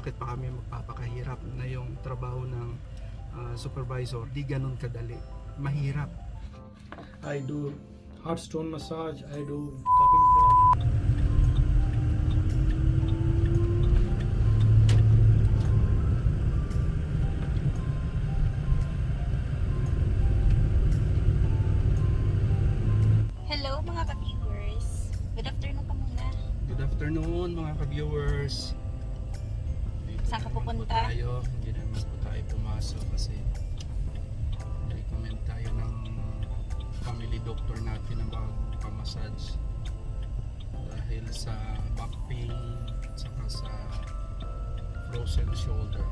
bakit pa kami magpapakahirap na yung trabaho ng supervisor, di ganun kadali. Mahirap. I do heart stone massage, I do cupping therapy. Hello mga ka-viewers. Good afternoon ka muna. Good afternoon mga ka-viewers. Dito Saan ka naman pupunta? po tayo. Hindi naman po tayo pumasok kasi recommend tayo ng family doctor natin na magpamassage dahil sa back pain at saka sa frozen shoulder.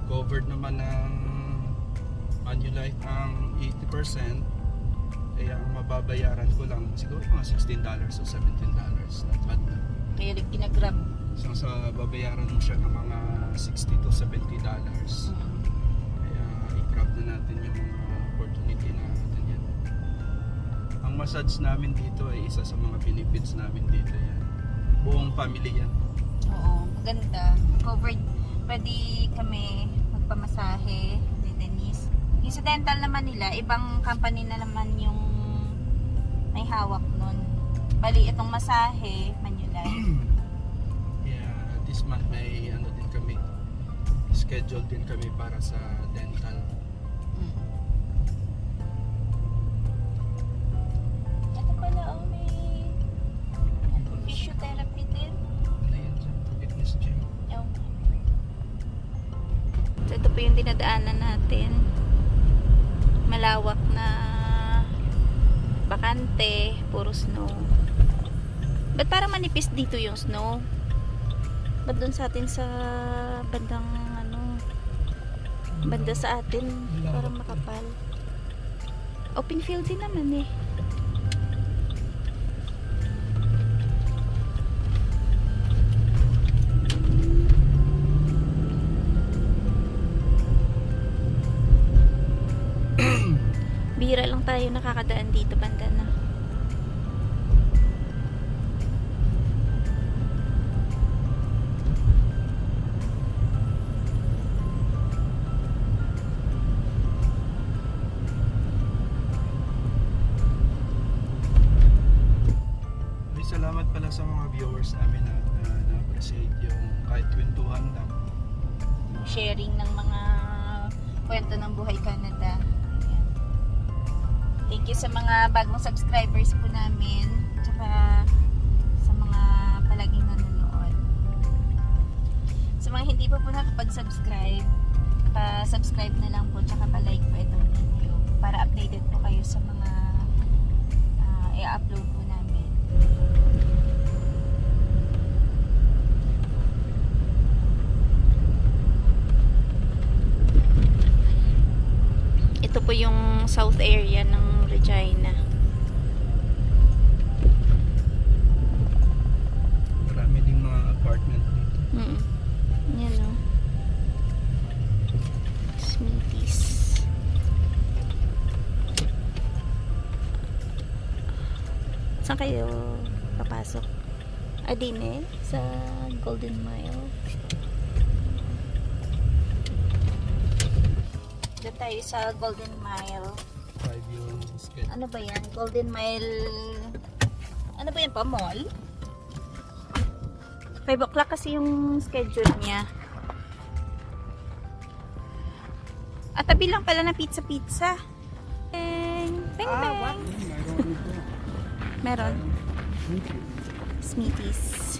Covered naman ng Manulife ang 80%, kaya ang mababayaran ko lang siguro mga $16 o $17. Not bad na. Kaya ginagrab. So sa babayaran mo siya ng mga $60 to $70. Kaya i-grab na natin yung mga opportunity natin yan. Ang massage namin dito ay isa sa mga benefits namin dito yan. Buong family yan. Oo, maganda. Covered. Pwede kami magpamasahe ni Denise. Yung sa dental naman nila, ibang company na naman yung may hawak nun. Bali, itong masahe, Manulife. Yeah, this month may ano din kami, schedule din kami para sa dental. Ito pala, oh, may physiotherapy din. Ano yan dyan? Fitness gym. Oh. So, ito po yung dinadaanan natin. Malawak na bakante, puro snow. Ba't parang manipis dito yung snow? Ba't dun sa atin sa bandang ano, banda sa atin parang makapal? Open field din naman eh. Bihira lang tayo nakakadaan dito banda na. Ay, salamat pala sa mga viewers namin na na-appreciate yung kahit kwentuhan lang. Sharing ng mga kwento ng buhay Canada. Ayan. Thank you sa mga bagong subscribers po namin, tsaka sa mga palaging nanonood. Sa mga hindi pa po nakapag-subscribe, pa-subscribe na lang po, tsaka pa-like po itong video para updated po kayo sa mga i-upload po namin. Ito po yung south area ng Regina. Marami ding mga apartment dito. Yan o. Smithies. Saan kayo papasok? Adine? Sa Golden Mile? Doon tayo sa Golden Mile. 5 yung schedule. Ano ba yan? Golden Mile... Ano ba yan pa? Mall? 5 o'clock kasi yung schedule niya. At tabi lang pala na pizza-pizza. Bang! Bang! Bang! Meron. Smithies.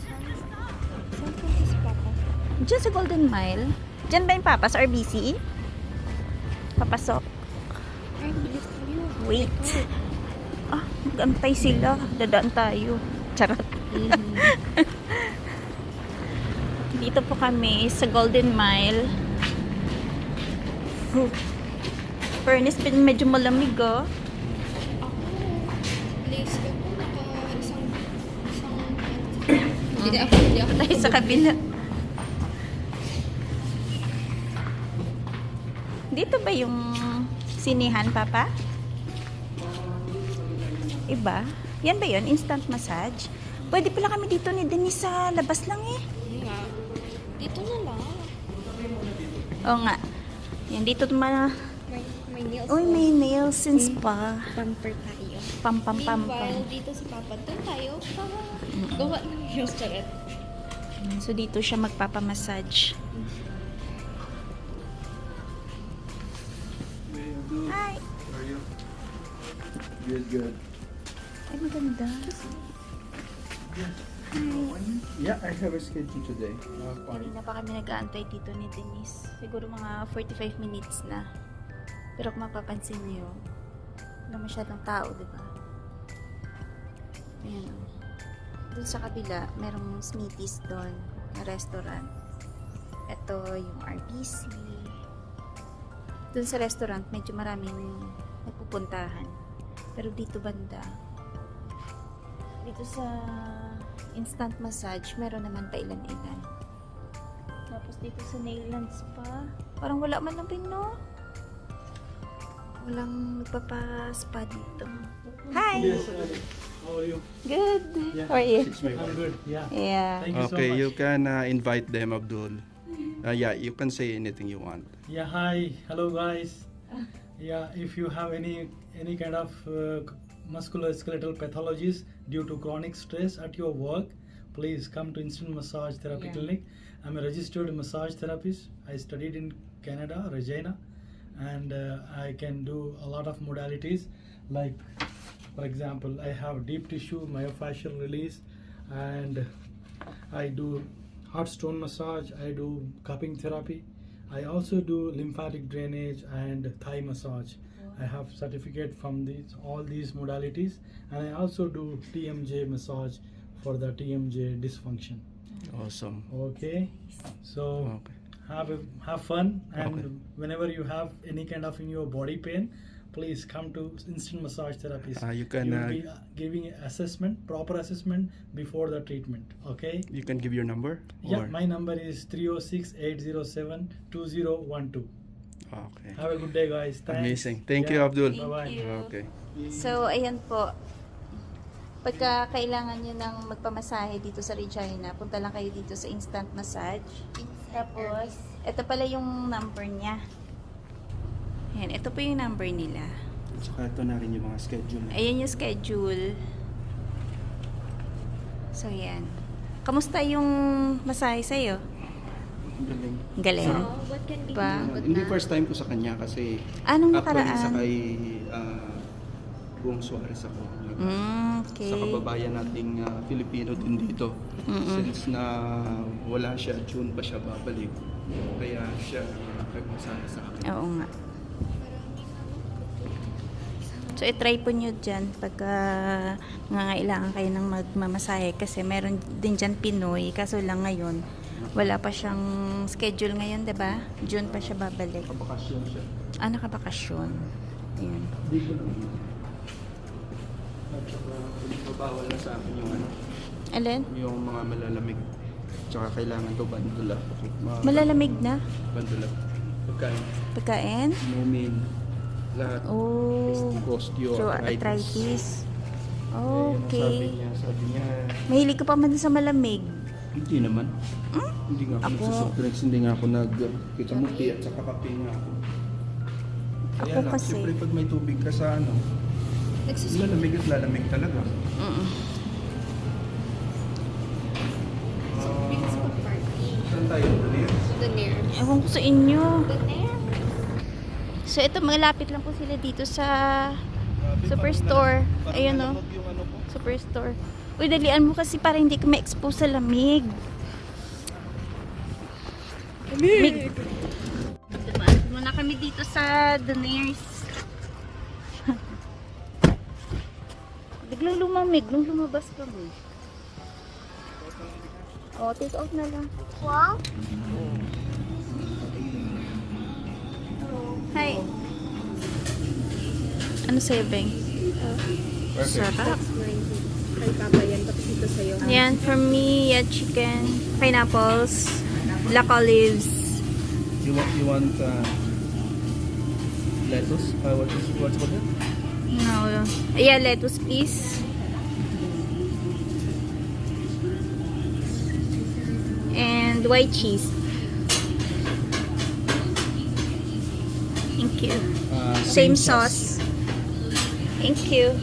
Saan po si Papa? Diyan sa Golden Mile. Diyan ba yung Papas or BC? Papasok. Wait. Ah, mag-antay sila. Dadaan tayo. Charot. Dito po kami sa Golden Mile. Furnace, medyo malamig oh. Hindi ako tayo sa kabila. Dito ba yung sinihan, Papa? Iba? Yan ba yun? Instant massage? Pwede pala kami dito ni Denise sa labas lang eh. Nga. Dito na lang. Oo nga. Yan, dito naman. May nails. Uy, may nails and spa. Pamper tayo. Pam, pam, pam, pam. Meanwhile, dito si Papa, doon tayo para gawa ng nails, charet. So, dito siya magpapamassage. Hi! How are you? Good, good. Ay, maganda. Yeah, I have a schedule today. Kanina pa kami nag-aantay dito ni Denise. Siguro mga 45 minutes na. Pero kung mapapansin niyo, wala masyadong tao, di ba? Ayan o. Doon sa kabila, merong Smithies doon na restaurant. Ito yung RBC. Doon sa restaurant, medyo maraming nagpupuntahan. Pero dito banda, dito sa instant massage, meron naman pa ilan-ilan. Tapos dito sa nail and spa, parang wala man lang no? Walang nagpapa-spa dito. Hi! Yes, how are you? Good! Yeah. How are you? It's my I'm wife. good. Yeah. Yeah. Thank you so Okay, much. you can invite them, Abdul. Yeah, you can say anything you want. Yeah, hi, hello guys. Yeah, if you have any kind of musculoskeletal pathologies due to chronic stress at your work, please come to Instant Massage Therapy Clinic. I'm a registered massage therapist. I studied in Canada, Regina, and I can do a lot of modalities. Like, for example, I have deep tissue myofascial release, and I do heart stone massage. I do cupping therapy. I also do lymphatic drainage and thigh massage. I have certificate from all these modalities, and I also do TMJ massage for the TMJ dysfunction. Awesome. Okay, so Okay. have fun, and Okay. whenever you have any kind of in your body pain, please come to Instant Massage Therapist. You can, will be giving proper assessment before the treatment. Okay. You can give your number? Yeah, Or- my number is 306-807-2012. Okay. Have a good day, guys. Thanks. Amazing. Thank you, Yeah. Abdul. Bye-bye. Thank you. Okay. So, ayan po. Pagka kailangan nyo ng magpamasahe dito sa Regina, punta lang kayo dito sa instant massage. Tapos, ito pala yung number niya. Ayan, ito po yung number nila. Saka ito na rin yung mga schedule. Ayan yung schedule. So, yan. Kamusta yung masahe sa'yo? Galing. Galing. So, what can be Ba? done? Hindi first time ko sa kanya kasi Anong actually nakaraan? sa kay Buong Suarez ako. Okay. Sa kababayan nating Filipino din dito. Since na wala siya, June pa siya babalik. Kaya siya nagmasahe sa akin. Oo nga. So, i-try po nyo dyan pagka nangangailangan kayo ng magmamasahe kasi meron din dyan Pinoy kaso lang ngayon wala pa siyang schedule ngayon, diba? June pa siya babalik. Kapakasyon siya. Nakabakasyon. Ayan. Hindi ko lang. At saka bawal na sa akin yung Alin? yung mga malalamig. Tsaka kailangan to bandula. Malalamig na? Bandula. Pagkain. Pagkain? Mumin. Lahat. Oh. Osteoarthritis. Arthritis. Sabi Okay. niya, Mahilig ka pa man sa malamig. hindi naman. Hindi nga ako Ako- nagsusoft drinks, hindi nga ako kita mo tea at saka kape nga ako. Kaya Ako lang, kasi. siyempre pag may tubig ka sa Nagsusunod. lalamig at lalamig talaga. It's good party. Saan tayo? The near. Ewan ko sa inyo. The near. So, ito, malapit lang po sila dito sa Superstore. Ayun, oh. Yung ano ko. Superstore. Uy, dalian mo kasi para hindi ka ma-expose sa lamig. Lamig! Dumaan muna kami dito sa Donaires. Biglang lumamig nung lumabas kami. Oh, take out na lang. Wow! Hi! Ano sa'yo, Beng? Sarap. Kay Papa yan, tapos dito sa'yo. Yan, for me, chicken, pineapples, black olives. You want lettuce? What's called it? No, yeah, lettuce please. and white cheese. Thank you. Same sauce. Thank you.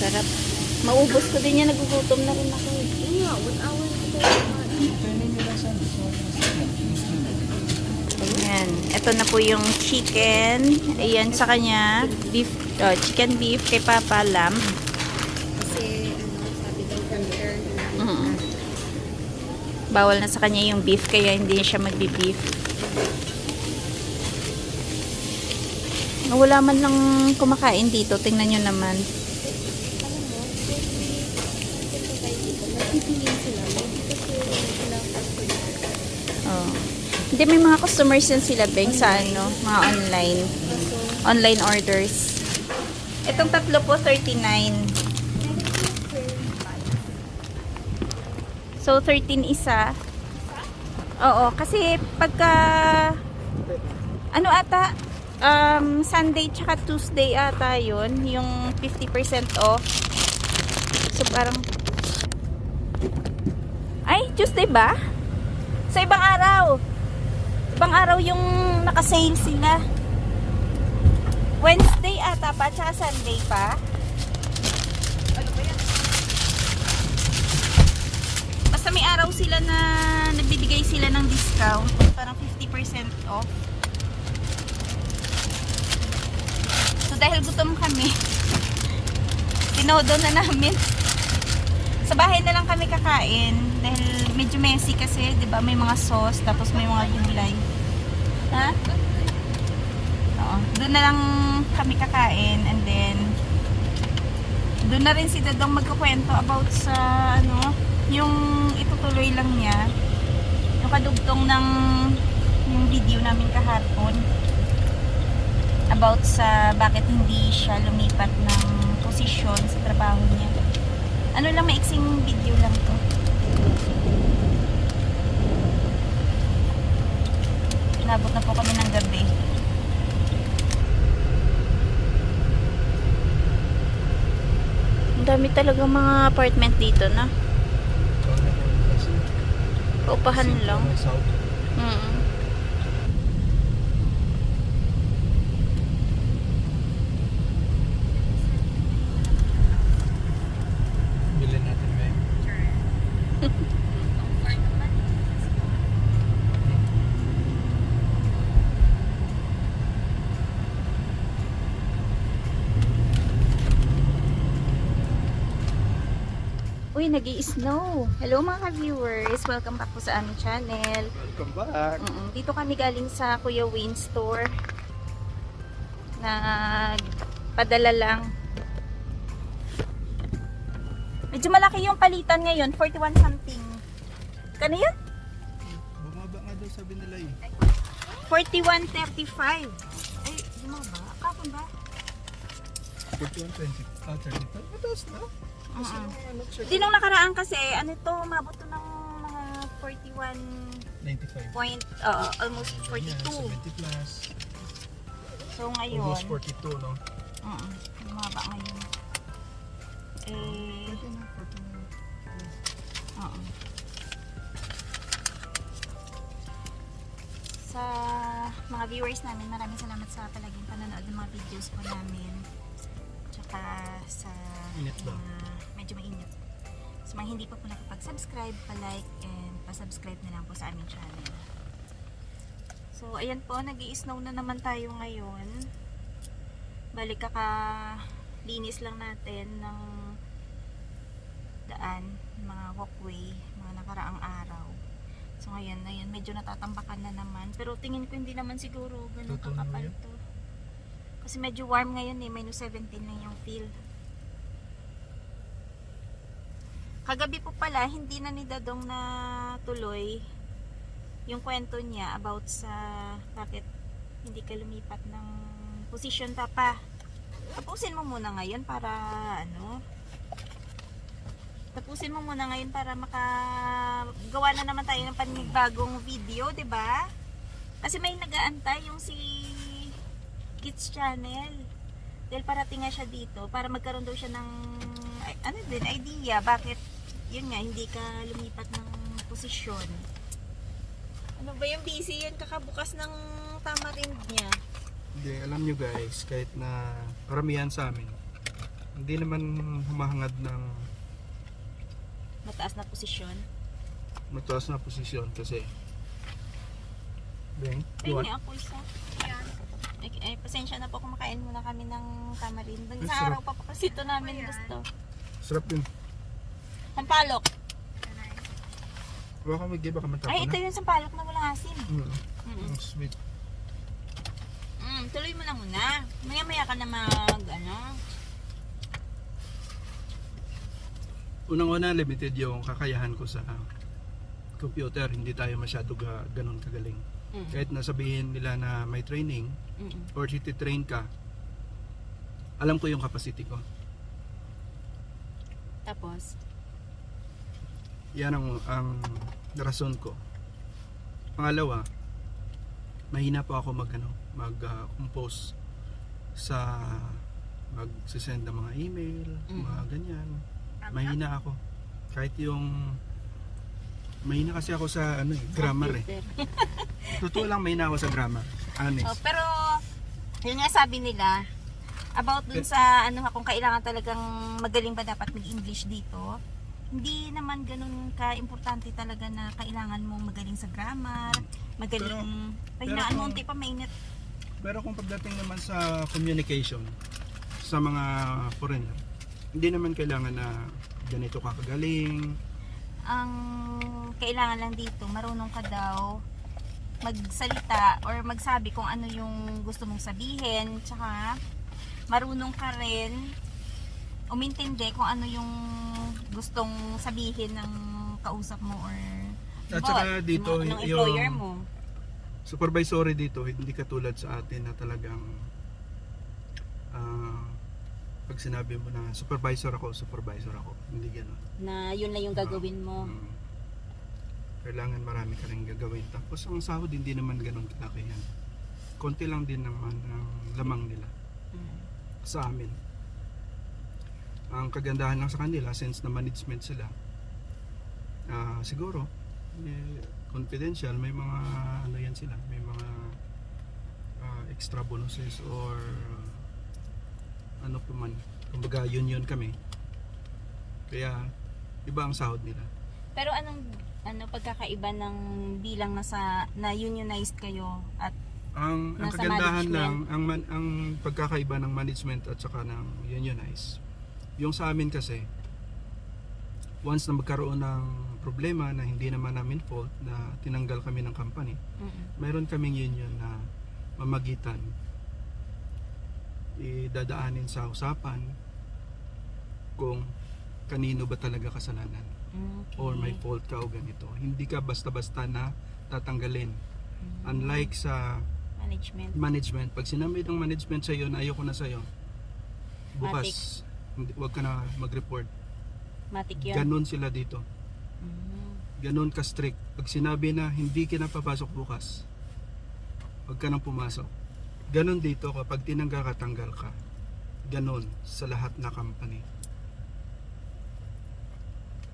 Sarap. Maubos ko din yan. Nagugutom na rin ako. Ayan. Ito na po yung chicken. Ayan sa kanya. Beef, chicken beef kay Papa. Lamb. Kasi, sabi daw compare. Bawal na sa kanya yung beef. Kaya hindi siya magbi-beef. Wala man lang kumakain dito. Tingnan nyo naman. Alam mo, kasi tayo dito, magpipiliin sila. Kasi sila customer. Oh. Hindi, may mga customers yan sila, Beng, sa ano, mga online. Online orders. Itong tatlo po, 39. So, 13 isa. Oo, kasi pagka, ano ata, Sunday tsaka Tuesday ata yun, yung 50% off. So, parang, ay, Tuesday ba? Sa ibang araw. Ibang araw yung naka-sale sila. Wednesday ata pa, tsaka Sunday pa. Ano ba yan? Basta may araw sila na nagbibigay sila ng discount. Parang 50% off. So dahil gutom kami, tinodo na namin. Sa bahay na lang kami kakain dahil medyo messy kasi, 'di ba? May mga sauce tapos may mga gulay. Ha? Oo. Doon na lang kami kakain and then doon na rin si Dadong magkukwento about sa ano, yung itutuloy lang niya. Yung kadugtong ng yung video namin kahapon about sa bakit hindi siya lumipat ng posisyon sa trabaho niya. Ano lang, maiksing video lang to. Nabot na po kami ng gabi. Ang dami talaga mga apartment dito na. Paupahan lang. Bilhin natin ba yun? Uy, nag-i-snow. Hello mga ka-viewers. Welcome back po sa aming channel. Welcome back. Dito kami galing sa Kuya Wayne store. Nagpadala lang. Medyo malaki yung palitan ngayon. 41 something. Kano yun? Bumaba nga daw sabi nila yun. 41.35. Ay, bumaba? Kapon ba? 41.20. 35. Mataas na. Kasi Di nung nakaraan kasi, ano to, umabot to ng mga 41 95. point, almost 42. 70 plus. So ngayon, Almost 42, no? bumaba ngayon. Sa mga viewers namin, maraming salamat sa palaging panonood ng mga videos po namin. Tsaka sa Init ba? medyo mainit. Sa mga hindi pa po nakapag-subscribe, pa-like and pa-subscribe na lang po sa aming channel. So ayan po, nag-i-snow na naman tayo ngayon. Balik linis lang natin ng daan, mga walkway, mga nakaraang araw. So ngayon, medyo natatambakan na naman. Pero tingin ko hindi naman siguro ganun kakapal to. Kasi medyo warm ngayon eh, minus 17 na yung feel. Kagabi po pala, hindi na ni Dadong na tuloy yung kwento niya about sa bakit hindi ka lumipat ng position Papa. Tapusin mo muna ngayon para ano, tapusin mo muna ngayon para makagawa na naman tayo ng panibagong video, 'di ba? Kasi may nag-aantay yung si Kids Channel. Dahil parating nga siya dito para magkaroon daw siya ng idea bakit yun nga hindi ka lumipat ng posisyon. Ano ba yung busy yan kakabukas ng tamarind niya? Hindi, alam nyo guys, kahit na karamihan sa amin, hindi naman humahangad ng Mataas na posisyon. mataas na posisyon kasi Beng, you want? Tingnan ako isa. Ayan. Pasensya na po kung makain muna kami ng tamarind. Ay, Sa sarap. araw pa po kasi ito namin gusto. Sarap din. Sampalok. Baka mag-give, baka matapon Ay, ito na. yung sampalok na walang asim. Ang sweet. Tuloy mo na muna. Maya-maya ka na mag, Unang-una, limited yung kakayahan ko sa computer. Hindi tayo masyado ganun kagaling. Kahit nasabihin nila na may training or tititrain ka, alam ko yung capacity ko. Tapos, Yan ang rason ko. Pangalawa, mahina pa ako mag-compose sa mag-send ng mga email, mga ganyan. Mahina ako. Kahit yung mahina kasi ako sa grammar eh. Totoo lang, mahina ako sa grammar. Honest. pero yun nga sabi nila about dun sa kung kailangan talagang magaling ba dapat mag-English dito. Hindi naman ganun ka-importante talaga na kailangan mong magaling sa grammar, magaling, pahinaan mo unti pa mainit. Pero kung pagdating naman sa communication sa mga foreigner, hindi naman kailangan na ganito ka kagaling. Ang kailangan lang dito, marunong ka daw magsalita or magsabi kung ano yung gusto mong sabihin, tsaka marunong ka rin umintindi kung ano yung gustong sabihin ng kausap mo or At saka dito, ng employer yung mo. Supervisory dito, hindi katulad sa atin na talagang pag sinabi mo na supervisor ako, hindi gano'n. Na yun lang yung gagawin mo. Kailangan marami ka rin gagawin. Tapos ang sahod hindi naman gano'n kalaki yan. Konti lang din naman ang lamang nila sa amin. Ang kagandahan lang sa kanila, since na management sila, siguro confidential, may mga yan sila, may mga extra bonuses or ano pa man, kumbaga union kami, kaya iba ang sahod nila. Pero anong pagkakaiba ng bilang na unionized kayo at Ang nasa kagandahan management? lang, ang pagkakaiba ng management at saka ng unionized, yung sa amin kasi, once na magkaroon ng problema na hindi naman namin fault, na tinanggal kami ng company, mayroon kaming union na mamagitan, idadaanin sa usapan kung kanino ba talaga kasalanan or may fault ka o ganito. Hindi ka basta-basta na tatanggalin. Unlike sa management, pag sinabi ng management sa iyo na ayoko na sa iyo, bukas huwag ka na mag-report. Matik yun. Ganon sila dito. Ganon ka strict. Pag sinabi na hindi ka na papasok bukas, huwag ka nang pumasok. Ganon dito, kapag tinanggal ka, tanggal ka. Ganon sa lahat na company.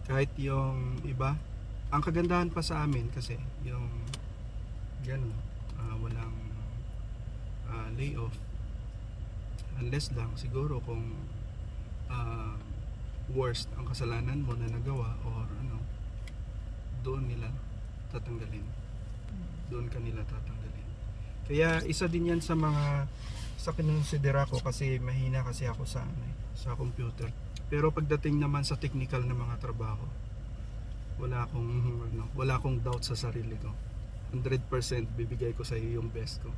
Kahit yung iba, ang kagandahan pa sa amin kasi yung ganon, walang layoff, unless lang siguro kung worst ang kasalanan mo na nagawa or doon nila tatanggalin, doon kanila tatanggalin. Kaya isa din yan sa mga sa kinonsidera ko, kasi mahina kasi ako sa computer. Pero pagdating naman sa technical na mga trabaho, wala akong doubt sa sarili ko. 100% bibigay ko sa iyo yung best ko.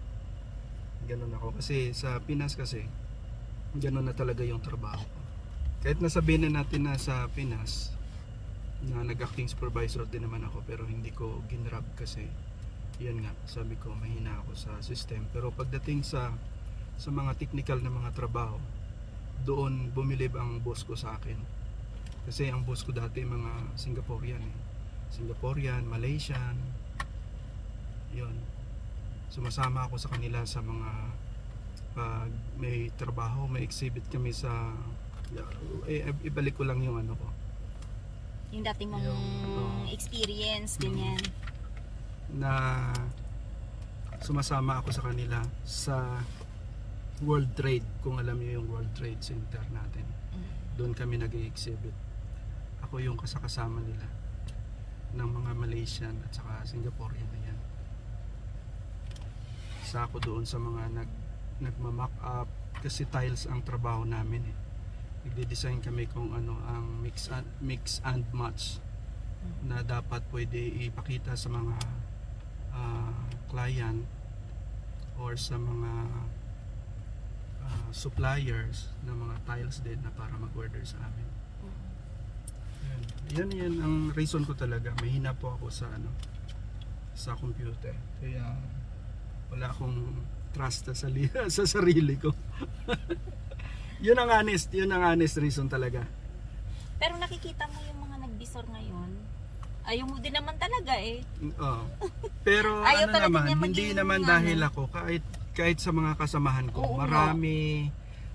Ganun ako kasi sa Pinas, kasi ganun na talaga yung trabaho ko. Kahit nasabihin na natin na sa Pinas na nag-acting supervisor din naman ako, pero hindi ko ginrab kasi yan nga, sabi ko mahina ako sa system. Pero pagdating sa mga technical na mga trabaho, doon bumilib ang boss ko sa akin. Kasi ang boss ko dati mga Singaporean eh. Singaporean, Malaysian. Yun. Sumasama ako sa kanila sa mga pag may trabaho, may exhibit kami sa ibalik ko lang yung ano ko. Yung dati mong experience, ganyan. Na sumasama ako sa kanila sa World Trade, kung alam niyo yung World Trade Center natin. Doon kami nag-exhibit. Ako yung kasama nila ng mga Malaysian at saka Singaporean na yan. Isa ako doon sa mga nagma-mock up kasi tiles ang trabaho namin eh. Nagde-design kami kung ano ang mix and match na dapat pwede ipakita sa mga client or sa mga suppliers ng mga tiles din na para mag-order sa amin. Yan ang reason ko talaga. Mahina po ako sa sa computer. Kaya wala akong trust sa sarili ko. Yun ang honest reason talaga. Pero nakikita mo yung mga nag-visor ngayon, ayaw mo din naman talaga eh. Oo. Pero Ayaw ano talaga naman, niya hindi maging naman dahil ako kahit sa mga kasamahan ko, Oo,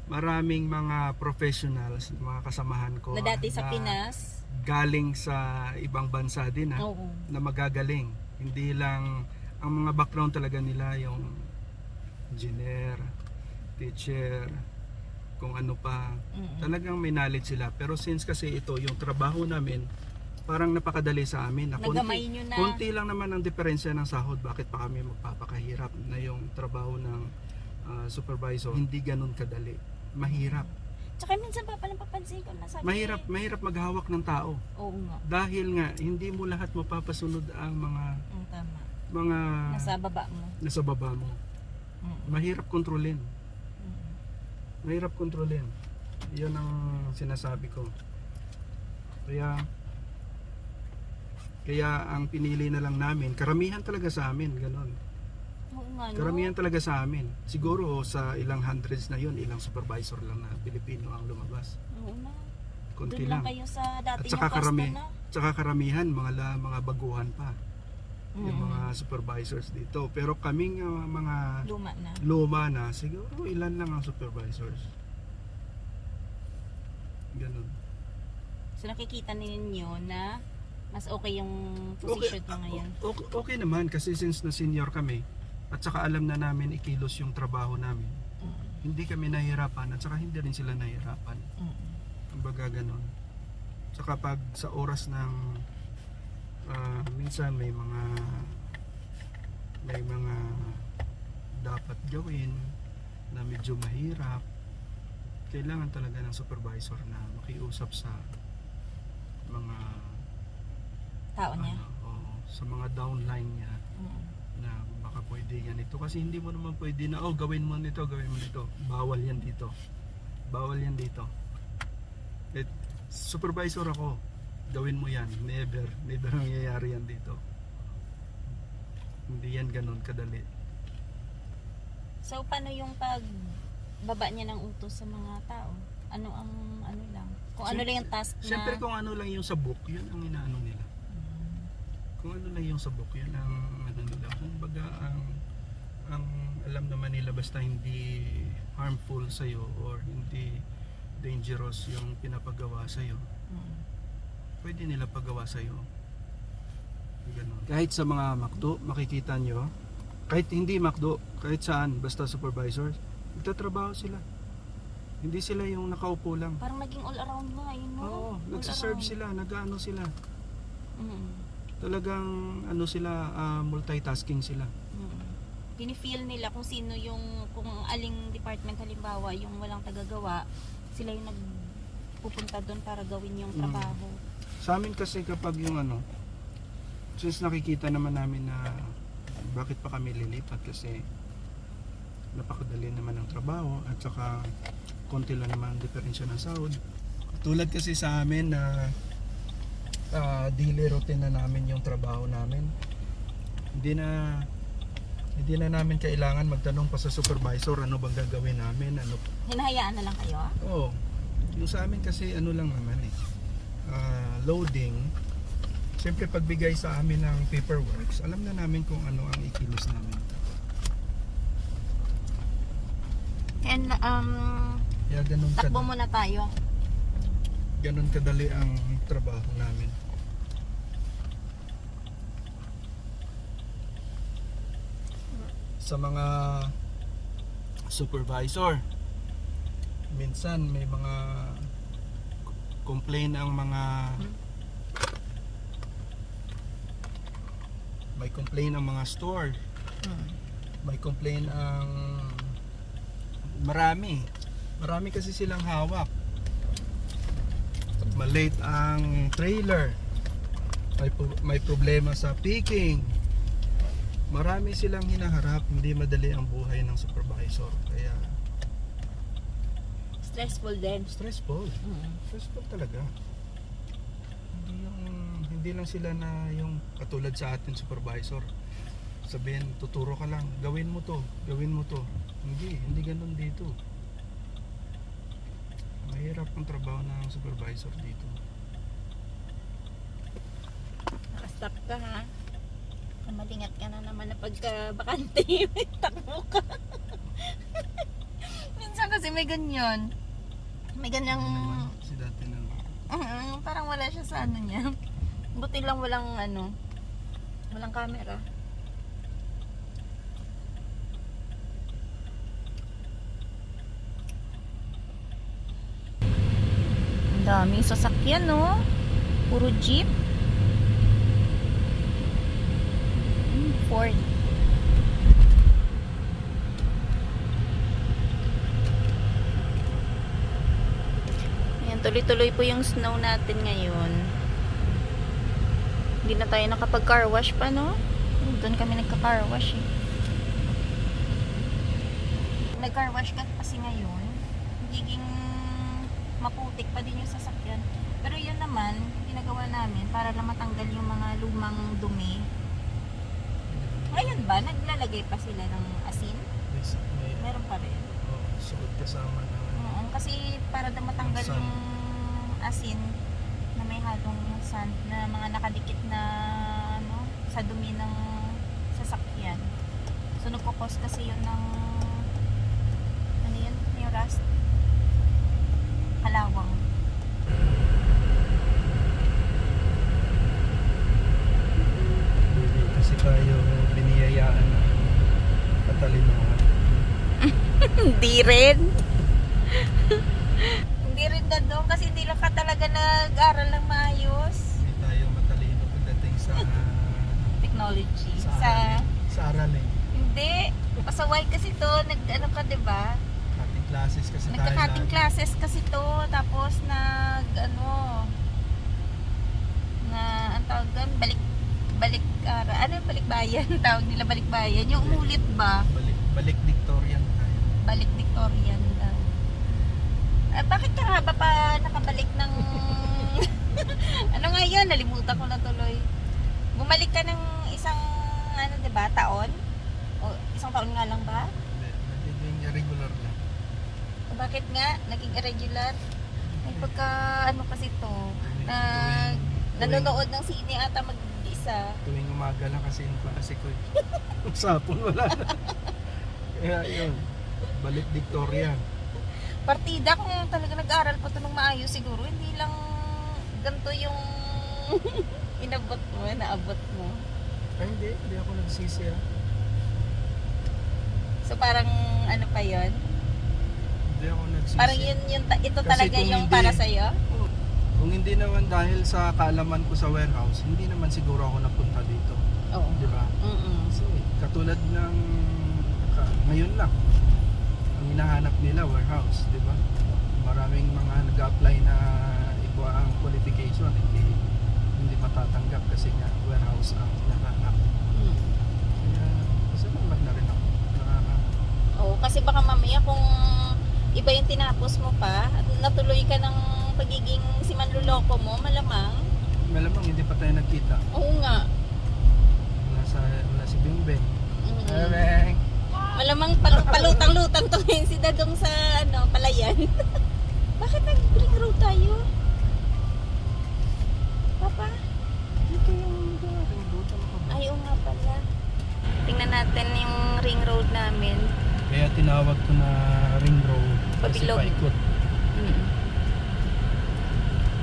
maraming mga professionals, mga kasamahan ko Na dati sa Pinas. galing sa ibang bansa din Oo. na magagaling. Hindi lang ang mga background talaga nila yung engineer, teacher, kung ano pa. Talagang may knowledge sila. Pero since kasi ito yung trabaho namin, parang napakadali sa amin. Nagamay nyo na. Konti lang naman ang diferensya ng sahod. Bakit pa kami magpapakahirap na yung trabaho ng supervisor? Hindi ganun kadali. Mahirap. Tsaka minsan pa palang papansin ko na sabi Mahirap maghawak ng tao. Oo nga. Dahil nga hindi mo lahat mapapasunod ang Tama. Nasa baba mo. Mahirap kontrolin. Mahirap kontrolin. Yan ang sinasabi ko. Kaya ang pinili na lang namin, karamihan talaga sa amin, ganun. Oo nga, no? Karamihan talaga sa amin. Siguro sa ilang hundreds na yun, ilang supervisor lang na Pilipino ang lumabas. Oo na. Konti Doon lang lang. kayo sa dati At saka yung pwesto na. Tsaka karamihan mga baguhan pa. Yung mga supervisors dito. Pero kaming mga luma na, siguro ilan lang ang supervisors. Ganun. So nakikita ninyo na mas okay yung position mo ngayon. Okay naman kasi since na senior kami at saka alam na namin ikilos yung trabaho namin. Hindi kami nahihirapan at saka hindi rin sila nahihirapan. Kumbaga ganun. Saka pag sa oras ng minsan may mga dapat gawin na medyo mahirap, kailangan talaga ng supervisor na makiusap sa mga Tao niya. sa mga downline niya na baka pwede ganito kasi hindi mo naman pwede na gawin mo nito, bawal yan dito, supervisor ako, gawin mo yan, never nangyayari yan dito. Hindi yan ganun kadali. So paano yung pagbaba niya ng utos sa mga tao? Ano ang lang? Kung ano lang yung task na... Siyempre kung ano lang yung sa book, yun ang inaano nila. Kung ano lang yung sa book, yun ang ano nila. Kung baga ang alam naman nila basta hindi harmful sa'yo or hindi dangerous yung pinapagawa sa'yo, pwede nila pagawa sa'yo. Ganun. Kahit sa mga McDo, makikita nyo, kahit hindi McDo, kahit saan, basta supervisors, nagtatrabaho sila. Hindi sila yung nakaupo lang. Parang naging all around mo, ayun mo. Oo, nagsaserve sila, nag-ano sila. Talagang ano sila, multitasking sila. Pinifeel nila kung sino kung aling department halimbawa, yung walang tagagawa, sila yung nagpupunta doon para gawin yung trabaho. Sa amin kasi kapag yung since nakikita naman namin na bakit pa kami lilipat kasi napakadali naman ang trabaho at saka konti lang naman ang diferensya ng sahod. Tulad kasi sa amin na daily routine na namin yung trabaho namin. Hindi na namin kailangan magtanong pa sa supervisor ano bang gagawin namin, Hinahayaan na lang kayo? Oo. Yung sa amin kasi ano lang naman loading, siyempre pagbigay sa amin ng paperworks, alam na namin kung ano ang ikilos namin. And Kaya takbo muna tayo. ganun kadali ang trabaho namin. Sa mga supervisor, minsan may mga complain ang mga store, may complain ang marami kasi silang hawak. Malate ang trailer, may problema sa picking, marami silang hinaharap, hindi madali ang buhay ng supervisor, kaya Stressful din. stressful talaga. Hindi lang sila na yung katulad sa atin supervisor, sabihin tuturo ka lang, gawin mo to, hindi ganun dito. Mahirap ang trabaho ng supervisor dito. Nakastop ka ha. Malingat ka na naman na pagka bakante. May takbo ka. Minsan kasi may ganyan. May ganyang Si dati na parang wala siya sa ano niya. Buti lang walang camera. Ang daming sasakyan, no? Puro jeep. Ford. Ayan, tuloy-tuloy po yung snow natin ngayon. Hindi na tayo nakapag-car wash pa, no? Doon kami nagka-car wash eh. Nag-car wash ka kasi ngayon, magiging maputik pa din yung sasakyan. Pero yun naman, ginagawa namin para lang matanggal yung mga lumang dumi. Ngayon ba, naglalagay pa sila ng asin? Meron pa rin. suot kasama na Oo, kasi para daw matanggal Sand. yung asin na may halong sand na mga nakadikit na sa dumi ng sasakyan. So nagkukos kasi yun ng yung rust. Kalawang. kasi tayo biniyayaan na katalinuhan. Hindi rin. Hindi rin na doon kasi hindi lang ka talaga nag-aral ng maayos. Hindi tayo matalino pagdating sa Technology. sa aralin. Hindi. Pasaway kasi to. Nag-ano ka, diba? Cutting classes kasi tayo Nagka-cutting lagi. classes kasi to. Tapos ang tawag doon, balikbayan. Tawag nila balikbayan. Yung umulit ba? Balik Victorian tayo. Balik Victorian daw. Bakit ka nga ba pa nakabalik ng ano nga yun? Nalimutan ko na tuloy. Bumalik ka ng isang diba, taon? O isang taon nga lang ba? Nagiging irregular na. Bakit nga? Naging irregular? Ay pagka kasi to nanonood ng sine ata mag-isa. Tuwing umaga lang kasi yung klase ko. Usapon wala na. Kaya yun. Balik Victorian. Partida kung talaga nag-aral pa to ng maayos siguro, hindi lang ganito yung naabot mo. Ay hindi ako nagsisi ah. So parang ano pa yon? Hindi ako nagsisi. Parang ito Kasi talaga kung yung hindi- para sa'yo? Kung hindi naman dahil sa kaalaman ko sa warehouse, hindi naman siguro ako napunta dito. Oo. Di ba? Kasi katulad ng ngayon lang, ang hinahanap nila warehouse, di ba? Maraming mga nag-apply na iba ang qualification, hindi matatanggap kasi nga warehouse ang hinahanap. Kaya salamat na rin ako. Oo, kasi baka mamaya kung iba yung tinapos mo pa at natuloy ka ng pagiging si manluloko mo, malamang. Malamang hindi pa tayo nagkita. Oo nga. Wala si Bingbing. Mm-mm. Beng! Malamang palutang-lutang to yung si Dadong sa palayan. Bakit nag-ring road tayo? pa? Dito yung ring road. Ay, oo nga pala. Tingnan natin yung ring road namin. Kaya tinawag ko na ring road. Kasi Pabilog. paikot.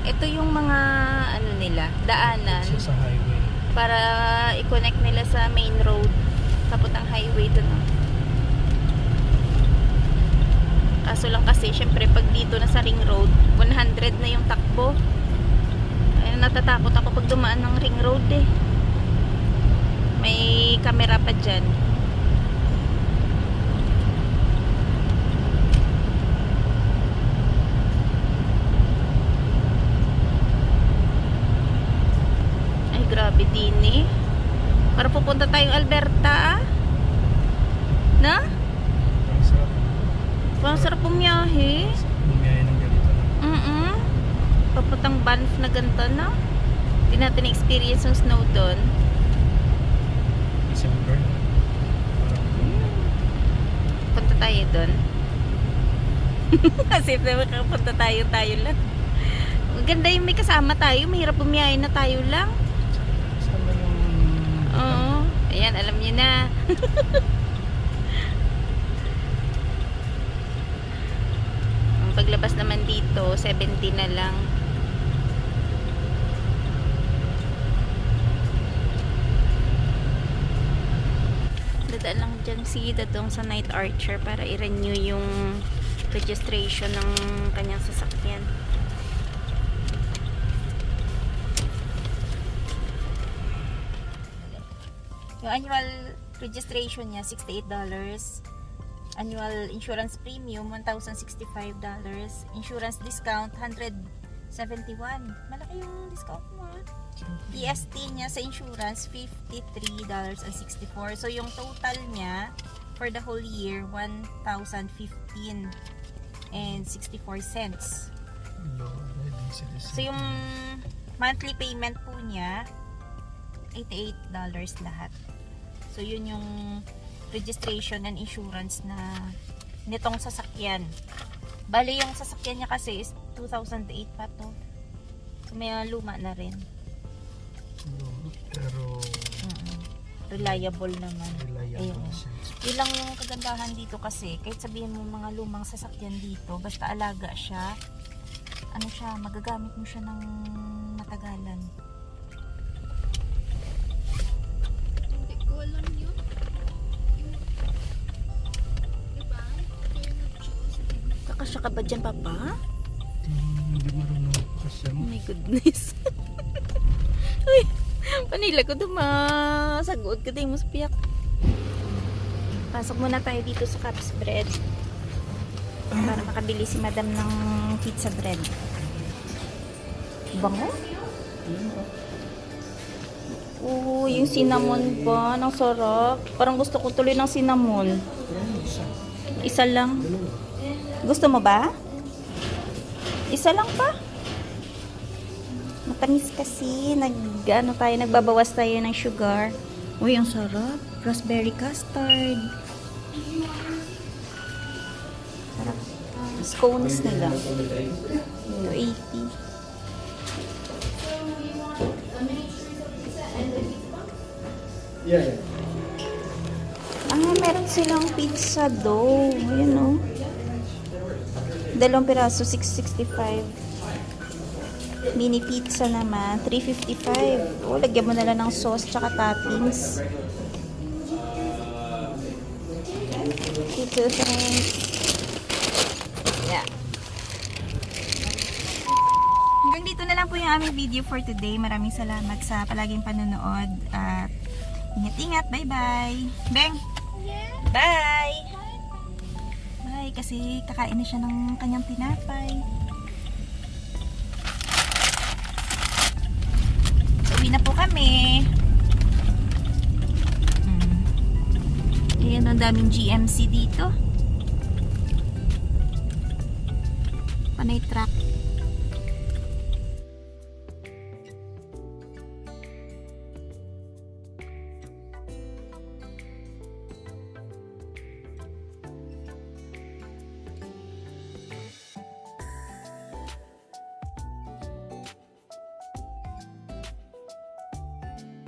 Ito yung mga ano nila, daanan Siya sa highway. para i-connect nila sa main road. Kaputang highway doon. Oh. Kaso lang kasi, syempre pag dito na sa ring road, 100 na yung takbo. Ay, natatakot ako pag dumaan ng ring road eh. May camera pa dyan. Ay, grabe din eh. Para pupunta tayong Alberta ah. Na? Ang sarap. Parang sarap bumiyahe. Bumiyaya ng ganito na. Papuntang Banff na ganito na. Hindi natin na-experience yung snow doon. December. Punta tayo doon. Kasi punta tayo lang. Ang ganda yung may kasama tayo. Mahirap bumiyahe na tayo lang. Sama yung... Oo. Ayan, alam niyo na. Ang paglabas naman dito, 70 na lang. Dadaan lang dyan si Dadong sa Night Archer para i-renew yung registration ng kanyang sasakyan. Yung annual registration niya, $68. Annual insurance premium, $1,065. Insurance discount, $171. Malaki yung discount mo. PST niya sa insurance, $53.64. So, yung total niya for the whole year, $1,015 and 64 cents. So, yung monthly payment po niya, $88 lahat. So, yun yung registration and insurance na nitong sasakyan. Bali, yung sasakyan niya kasi is 2008 pa to. So, may luma na rin. Pero... Reliable naman. reliable Ayun. siya. Yun lang yung kagandahan dito kasi, kahit sabihin mo mga lumang sasakyan dito, basta alaga siya, ano siya, magagamit mo siya ng matagalan. Hindi ko alam yun. Diba? Ito yung nag-choose. Kakasya ka ba dyan, Papa? Hindi marunong kasi Oh my goodness. Uy, panila ko dumasagot ka tayo mo sa piyak. Pasok muna tayo dito sa Cups Bread para makabili si Madam ng pizza bread. Bango? Oo, yung cinnamon pa, ng sarap. Parang gusto ko tuloy ng cinnamon. Isa lang. Gusto mo ba? Isa lang pa? Matamis kasi. Nagbabawas tayo ng sugar. Uy, ang sarap. Raspberry custard. Sarap. Scones nila. 280. Meron silang pizza dough. Ayan o. 2 piraso, $6.65. Mini pizza naman, $3.55. Oh, lagyan mo na lang ng sauce tsaka toppings. Ito, thanks. Yeah. Hanggang dito na lang po yung aming video for today. Maraming salamat sa palaging panonood. At ingat-ingat. Bye-bye. Beng! Bye! Bye! Kasi kakain na siya ng kanyang tinapay. Uwi na po kami. Ayan, ang daming GMC dito. Panay truck.